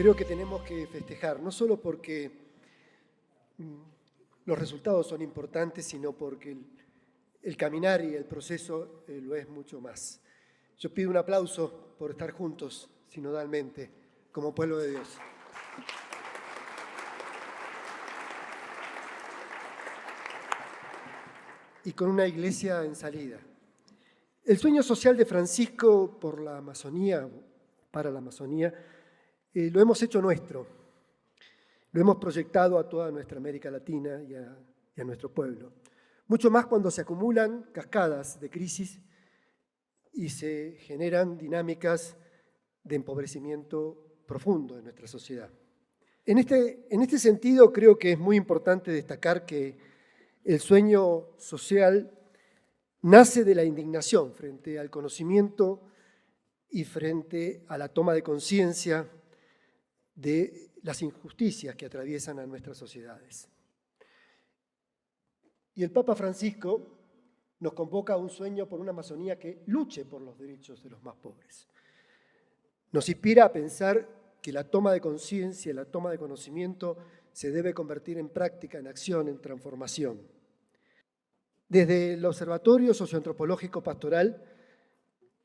creo que tenemos que festejar, no solo porque los resultados son importantes, sino porque el caminar y el proceso lo es mucho más. Yo pido un aplauso por estar juntos sinodalmente como pueblo de Dios. Y con una iglesia en salida. El sueño social de Francisco por la Amazonía, para la Amazonía, lo hemos hecho nuestro. Lo hemos proyectado a toda nuestra América Latina y a nuestro pueblo. Mucho más cuando se acumulan cascadas de crisis y se generan dinámicas de empobrecimiento profundo en nuestra sociedad. En este sentido, creo que es muy importante destacar que el sueño social nace de la indignación frente al conocimiento y frente a la toma de conciencia de las injusticias que atraviesan a nuestras sociedades. Y el Papa Francisco nos convoca a un sueño por una Amazonía que luche por los derechos de los más pobres. Nos inspira a pensar que la toma de conciencia, la toma de conocimiento se debe convertir en práctica, en acción, en transformación. Desde el Observatorio Socioantropológico Pastoral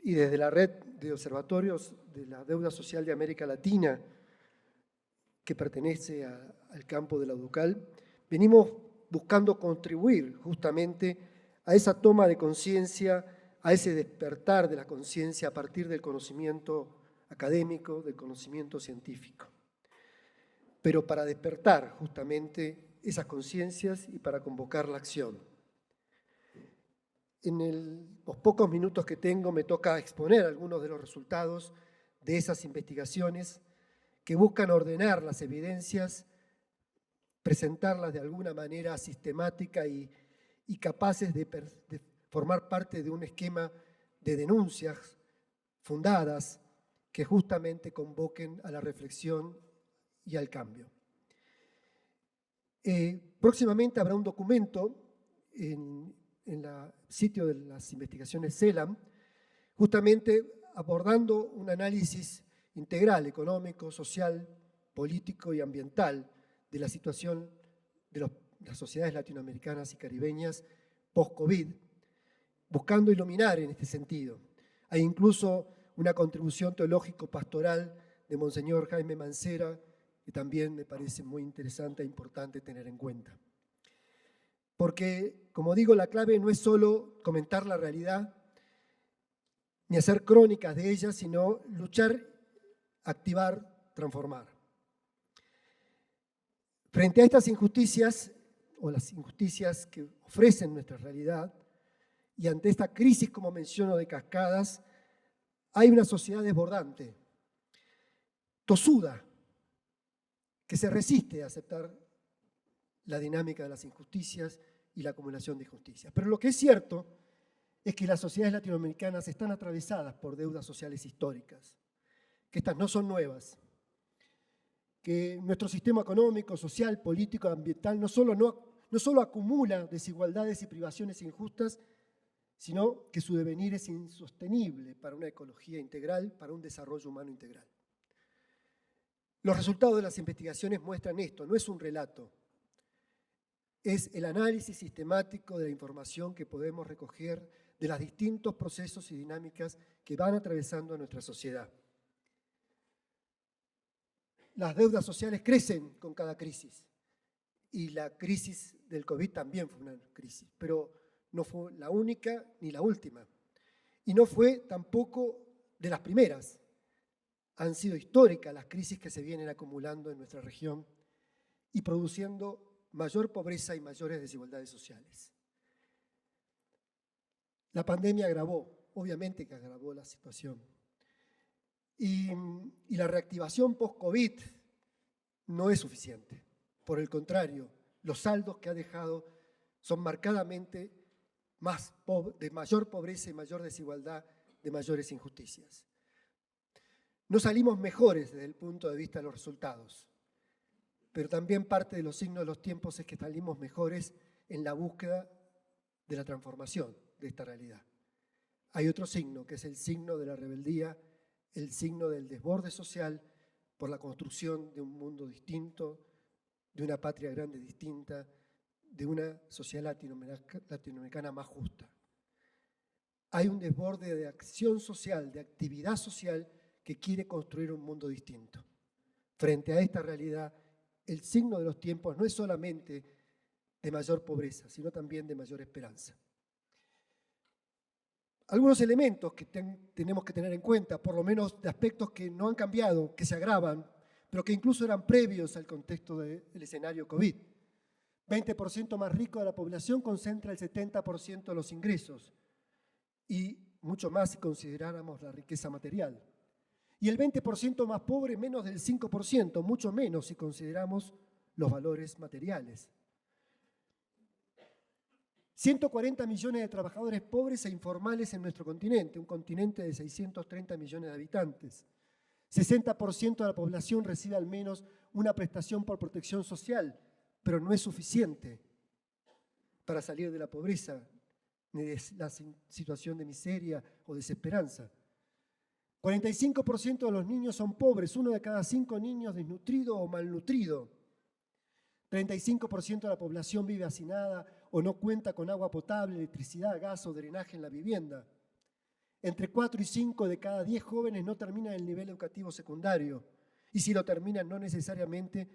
y desde la red de observatorios de la deuda social de América Latina, que pertenece al campo de la UDUCAL, venimos buscando contribuir justamente a esa toma de conciencia, a ese despertar de la conciencia a partir del conocimiento académico, del conocimiento científico. Pero para despertar justamente esas conciencias y para convocar la acción. En los pocos minutos que tengo me toca exponer algunos de los resultados de esas investigaciones que buscan ordenar las evidencias, presentarlas de alguna manera sistemática y capaces de formar parte de un esquema de denuncias fundadas que justamente convoquen a la reflexión y al cambio. Próximamente habrá un documento en el sitio de las investigaciones CELAM, justamente abordando un análisis integral, económico, social, político y ambiental de la situación de las sociedades latinoamericanas y caribeñas post-COVID, buscando iluminar en este sentido. Hay incluso una contribución teológico-pastoral de Monseñor Jaime Mancera, que también me parece muy interesante e importante tener en cuenta. Porque, como digo, la clave no es solo comentar la realidad, ni hacer crónicas de ella, sino luchar, activar, transformar. Frente a estas injusticias, o las injusticias que ofrecen nuestra realidad, y ante esta crisis, como menciono, de cascadas, hay una sociedad desbordante, tosuda, que se resiste a aceptar la dinámica de las injusticias y la acumulación de injusticias. Pero lo que es cierto es que las sociedades latinoamericanas están atravesadas por deudas sociales históricas, que estas no son nuevas, que nuestro sistema económico, social, político, ambiental no solo acumula desigualdades y privaciones injustas, sino que su devenir es insostenible para una ecología integral, para un desarrollo humano integral. Los resultados de las investigaciones muestran esto, no es un relato, es el análisis sistemático de la información que podemos recoger de los distintos procesos y dinámicas que van atravesando a nuestra sociedad. Las deudas sociales crecen con cada crisis y la crisis del COVID también fue una crisis, pero no fue la única ni la última y no fue tampoco de las primeras. Han sido históricas las crisis que se vienen acumulando en nuestra región y produciendo mayor pobreza y mayores desigualdades sociales. La pandemia obviamente que agravó la situación. Y la reactivación post-COVID no es suficiente. Por el contrario, los saldos que ha dejado son marcadamente de mayor pobreza y mayor desigualdad, de mayores injusticias. No salimos mejores desde el punto de vista de los resultados, pero también parte de los signos de los tiempos es que salimos mejores en la búsqueda de la transformación de esta realidad. Hay otro signo, que es el signo de la rebeldía, el signo del desborde social, por la construcción de un mundo distinto, de una patria grande distinta, de una sociedad latinoamericana más justa. Hay un desborde de acción social, de actividad social, que quiere construir un mundo distinto. Frente a esta realidad, el signo de los tiempos no es solamente de mayor pobreza, sino también de mayor esperanza. Algunos elementos que tenemos que tener en cuenta, por lo menos de aspectos que no han cambiado, que se agravan, pero que incluso eran previos al contexto del escenario COVID. 20% más rico de la población concentra el 70% de los ingresos y mucho más si consideráramos la riqueza material. Y el 20% más pobre, menos del 5%, mucho menos si consideramos los valores materiales. 140 millones de trabajadores pobres e informales en nuestro continente, un continente de 630 millones de habitantes. 60% de la población recibe al menos una prestación por protección social, pero no es suficiente para salir de la pobreza ni de la situación de miseria o desesperanza. 45% de los niños son pobres, 1 de cada 5 niños desnutrido o malnutrido. 35% de la población vive hacinada o no cuenta con agua potable, electricidad, gas o drenaje en la vivienda. Entre 4 y 5 de cada 10 jóvenes no terminan el nivel educativo secundario y si lo terminan no necesariamente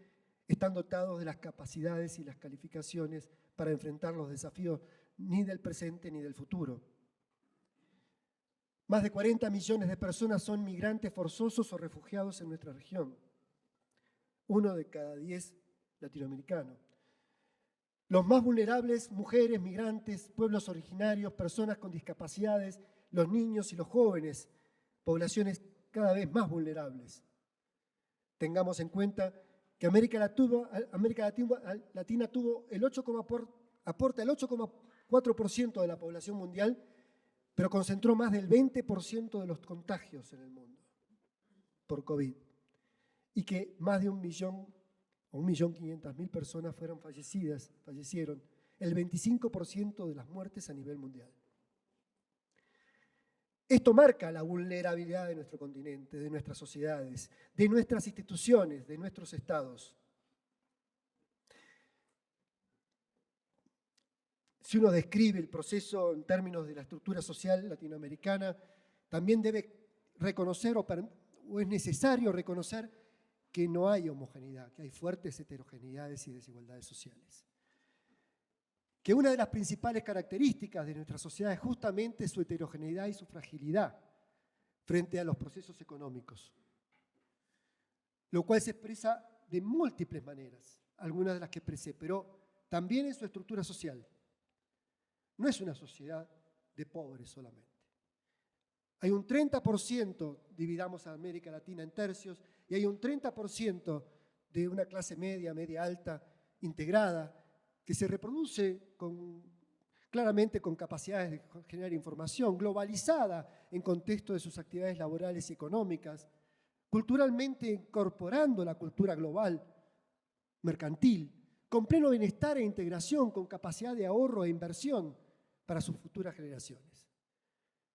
están dotados de las capacidades y las calificaciones para enfrentar los desafíos ni del presente ni del futuro. Más de 40 millones de personas son migrantes forzosos o refugiados en nuestra región. 1 de cada 10 latinoamericanos. Los más vulnerables, mujeres, migrantes, pueblos originarios, personas con discapacidades, los niños y los jóvenes, poblaciones cada vez más vulnerables. Tengamos en cuenta que América Latina tuvo aporta el 8,4% de la población mundial, pero concentró más del 20% de los contagios en el mundo por COVID y que más de 1.500.000 personas fallecieron, el 25% de las muertes a nivel mundial. Esto marca la vulnerabilidad de nuestro continente, de nuestras sociedades, de nuestras instituciones, de nuestros estados. Si uno describe el proceso en términos de la estructura social latinoamericana, también debe reconocer o es necesario reconocer que no hay homogeneidad, que hay fuertes heterogeneidades y desigualdades sociales. Que una de las principales características de nuestra sociedad es justamente su heterogeneidad y su fragilidad frente a los procesos económicos, lo cual se expresa de múltiples maneras, algunas de las que expresé, pero también en su estructura social. No es una sociedad de pobres solamente. Hay un 30%, dividamos a América Latina en tercios, y hay un 30% de una clase media, media alta, integrada, que se reproduce claramente con capacidades de generar información, globalizada en contexto de sus actividades laborales y económicas, culturalmente incorporando la cultura global, mercantil, con pleno bienestar e integración, con capacidad de ahorro e inversión para sus futuras generaciones.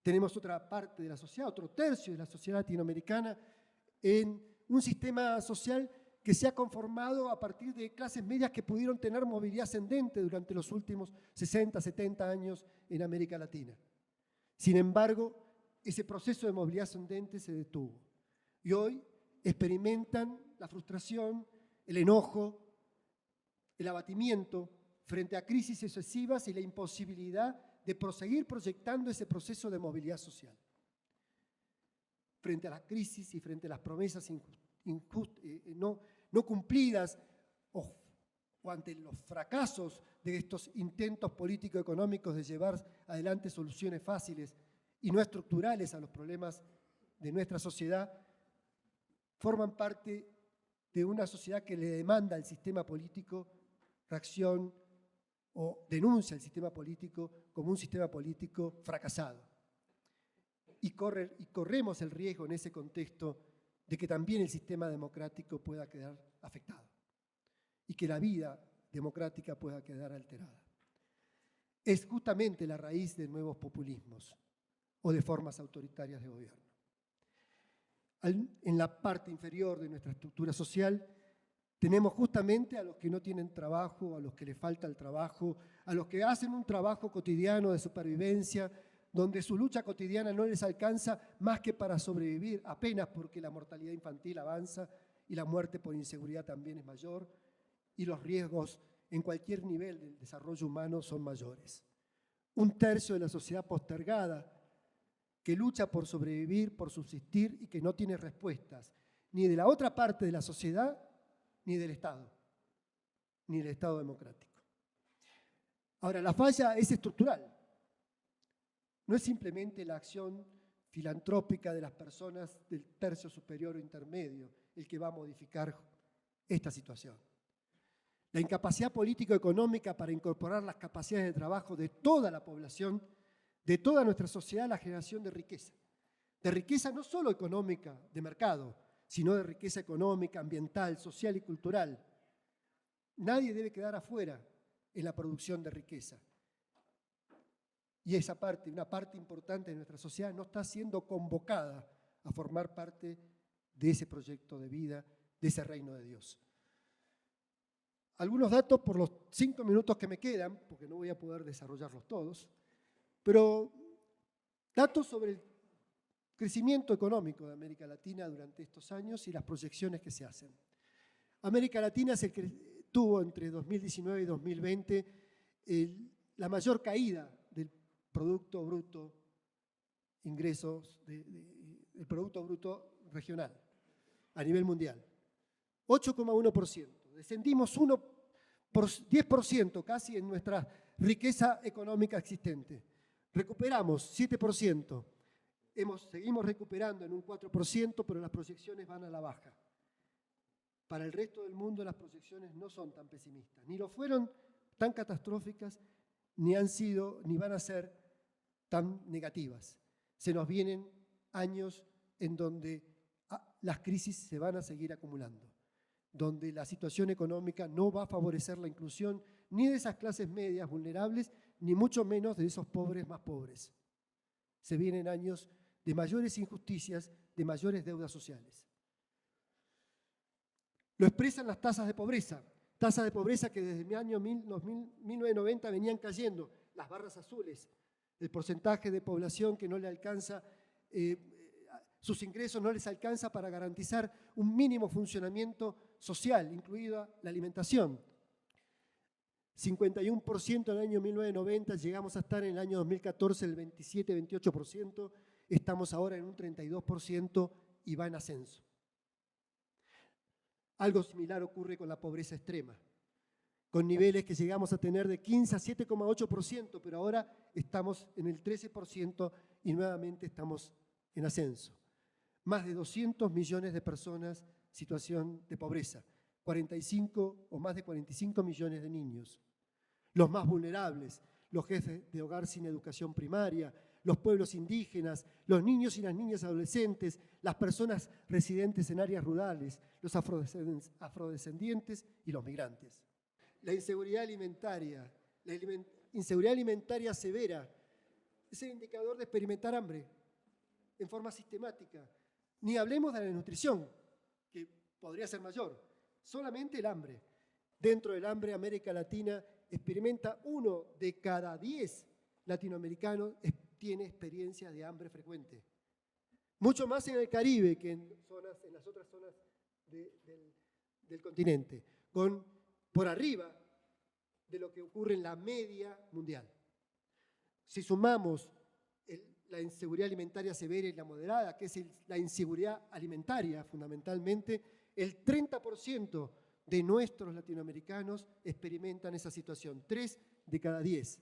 Tenemos otra parte de la sociedad, otro tercio de la sociedad latinoamericana, en un sistema social que se ha conformado a partir de clases medias que pudieron tener movilidad ascendente durante los últimos 60, 70 años en América Latina. Sin embargo, ese proceso de movilidad ascendente se detuvo. Y hoy experimentan la frustración, el enojo, el abatimiento frente a crisis sucesivas y la imposibilidad de proseguir proyectando ese proceso de movilidad social. Frente a la crisis y frente a las promesas no cumplidas o ante los fracasos de estos intentos político-económicos de llevar adelante soluciones fáciles y no estructurales a los problemas de nuestra sociedad, forman parte de una sociedad que le demanda al sistema político reacción o denuncia el sistema político como un sistema político fracasado. Y corremos el riesgo en ese contexto de que también el sistema democrático pueda quedar afectado y que la vida democrática pueda quedar alterada. Es justamente la raíz de nuevos populismos o de formas autoritarias de gobierno. en la parte inferior de nuestra estructura social, tenemos justamente a los que no tienen trabajo, a los que les falta el trabajo, a los que hacen un trabajo cotidiano de supervivencia, donde su lucha cotidiana no les alcanza más que para sobrevivir, apenas porque la mortalidad infantil avanza y la muerte por inseguridad también es mayor, y los riesgos en cualquier nivel del desarrollo humano son mayores. Un tercio de la sociedad postergada que lucha por sobrevivir, por subsistir y que no tiene respuestas, ni de la otra parte de la sociedad, ni del Estado democrático. Ahora, la falla es estructural. No es simplemente la acción filantrópica de las personas del tercio superior o intermedio el que va a modificar esta situación. La incapacidad político-económica para incorporar las capacidades de trabajo de toda la población, de toda nuestra sociedad, a la generación de riqueza. De riqueza no solo económica, de mercado, sino de riqueza económica, ambiental, social y cultural. Nadie debe quedar afuera en la producción de riqueza. Y esa parte, una parte importante de nuestra sociedad, no está siendo convocada a formar parte de ese proyecto de vida, de ese reino de Dios. Algunos datos por los 5 minutos que me quedan, porque no voy a poder desarrollarlos todos, pero datos sobre el crecimiento económico de América Latina durante estos años y las proyecciones que se hacen. América Latina tuvo entre 2019 y 2020 la mayor caída del Producto Bruto ingresos, del Producto Bruto regional a nivel mundial. 8,1%. Descendimos 10% casi en nuestra riqueza económica existente. Recuperamos 7%. Seguimos recuperando en un 4%, pero las proyecciones van a la baja. Para el resto del mundo las proyecciones no son tan pesimistas. Ni lo fueron tan catastróficas, ni han sido, ni van a ser tan negativas. Se nos vienen años en donde las crisis se van a seguir acumulando, donde la situación económica no va a favorecer la inclusión ni de esas clases medias vulnerables, ni mucho menos de esos pobres más pobres. Se vienen años de mayores injusticias, de mayores deudas sociales. Lo expresan las tasas de pobreza que desde el año 1990 venían cayendo, las barras azules, el porcentaje de población que no le alcanza, sus ingresos no les alcanza para garantizar un mínimo funcionamiento social, incluida la alimentación. 51% en el año 1990, llegamos a estar en el año 2014 el 27-28%, estamos ahora en un 32% y va en ascenso. Algo similar ocurre con la pobreza extrema, con niveles que llegamos a tener de 15 a 7,8%, pero ahora estamos en el 13% y nuevamente estamos en ascenso. Más de 200 millones de personas en situación de pobreza, 45 o más de 45 millones de niños. Los más vulnerables, los jefes de hogar sin educación primaria, los pueblos indígenas, los niños y las niñas adolescentes, las personas residentes en áreas rurales, los afrodescendientes y los migrantes. La inseguridad alimentaria severa es el indicador de experimentar hambre en forma sistemática. Ni hablemos de la desnutrición, que podría ser mayor, solamente el hambre. Dentro del hambre, América Latina experimenta 1 de cada 10 latinoamericanos tiene experiencia de hambre frecuente. Mucho más en el Caribe que en las otras zonas del continente, por arriba de lo que ocurre en la media mundial. Si sumamos la inseguridad alimentaria severa y la moderada, que es la inseguridad alimentaria fundamentalmente, el 30% de nuestros latinoamericanos experimentan esa situación, 3 de cada 10.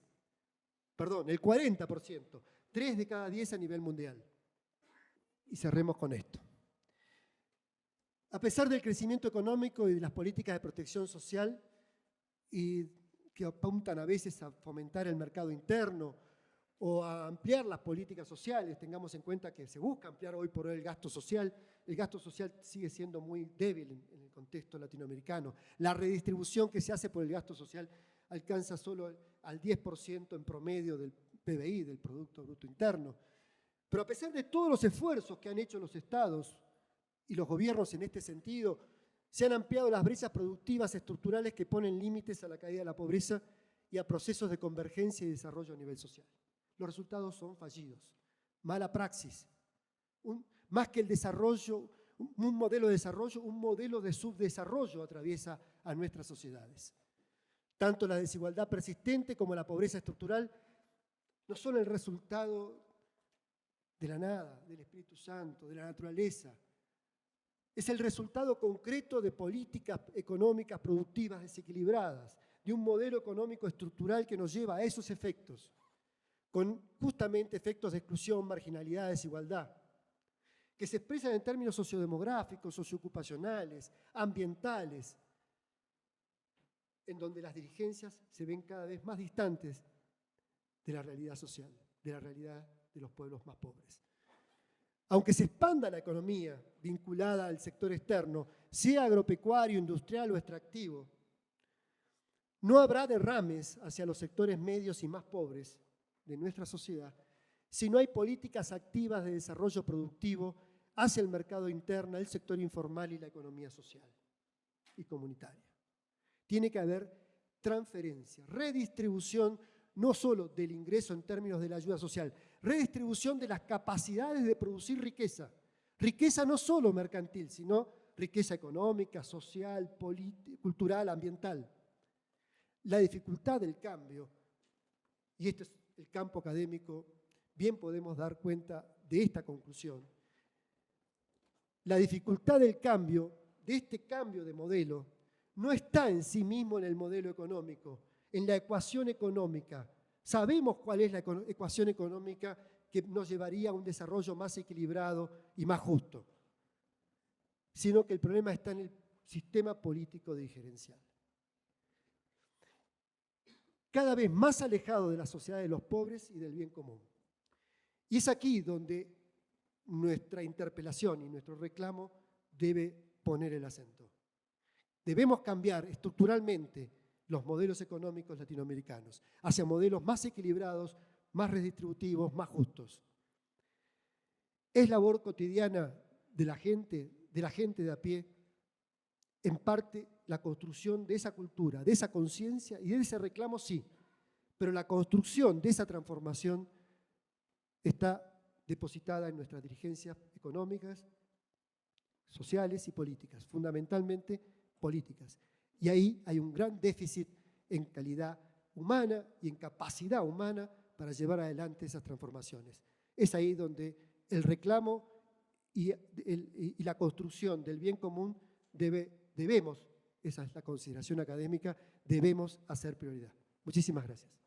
Perdón, el 40%, 3 de cada 10 a nivel mundial. Y cerremos con esto. A pesar del crecimiento económico y de las políticas de protección social, y que apuntan a veces a fomentar el mercado interno o a ampliar las políticas sociales, tengamos en cuenta que se busca ampliar hoy por hoy el gasto social sigue siendo muy débil en el contexto latinoamericano. La redistribución que se hace por el gasto social alcanza solo al 10% en promedio del PBI, del Producto Bruto Interno. Pero a pesar de todos los esfuerzos que han hecho los estados y los gobiernos en este sentido, se han ampliado las brechas productivas estructurales que ponen límites a la caída de la pobreza y a procesos de convergencia y desarrollo a nivel social. Los resultados son fallidos, mala praxis. Más que el desarrollo, un modelo de desarrollo, un modelo de subdesarrollo atraviesa a nuestras sociedades. Tanto la desigualdad persistente como la pobreza estructural no son el resultado de la nada, del Espíritu Santo, de la naturaleza. Es el resultado concreto de políticas económicas productivas desequilibradas, de un modelo económico estructural que nos lleva a esos efectos, con justamente efectos de exclusión, marginalidad, desigualdad, que se expresan en términos sociodemográficos, socioocupacionales, ambientales, en donde las dirigencias se ven cada vez más distantes de la realidad social, de la realidad de los pueblos más pobres. Aunque se expanda la economía vinculada al sector externo, sea agropecuario, industrial o extractivo, no habrá derrames hacia los sectores medios y más pobres de nuestra sociedad si no hay políticas activas de desarrollo productivo hacia el mercado interno, el sector informal y la economía social y comunitaria. Tiene que haber transferencia, redistribución, no solo del ingreso en términos de la ayuda social, redistribución de las capacidades de producir riqueza. Riqueza no solo mercantil, sino riqueza económica, social, cultural, ambiental. La dificultad del cambio, y este es el campo académico, bien podemos dar cuenta de esta conclusión. La dificultad del cambio, de este cambio de modelo, no está en sí mismo en el modelo económico, en la ecuación económica. Sabemos cuál es la ecuación económica que nos llevaría a un desarrollo más equilibrado y más justo, sino que el problema está en el sistema político dirigencial. Cada vez más alejado de la sociedad de los pobres y del bien común. Y es aquí donde nuestra interpelación y nuestro reclamo debe poner el acento. Debemos cambiar estructuralmente los modelos económicos latinoamericanos hacia modelos más equilibrados, más redistributivos, más justos. Es labor cotidiana de la gente de a pie, en parte la construcción de esa cultura, de esa conciencia y de ese reclamo, sí, pero la construcción de esa transformación está depositada en nuestras dirigencias económicas, sociales y políticas, fundamentalmente políticas. Y ahí hay un gran déficit en calidad humana y en capacidad humana para llevar adelante esas transformaciones. Es ahí donde el reclamo y la construcción del bien común debemos, esa es la consideración académica, debemos hacer prioridad. Muchísimas gracias.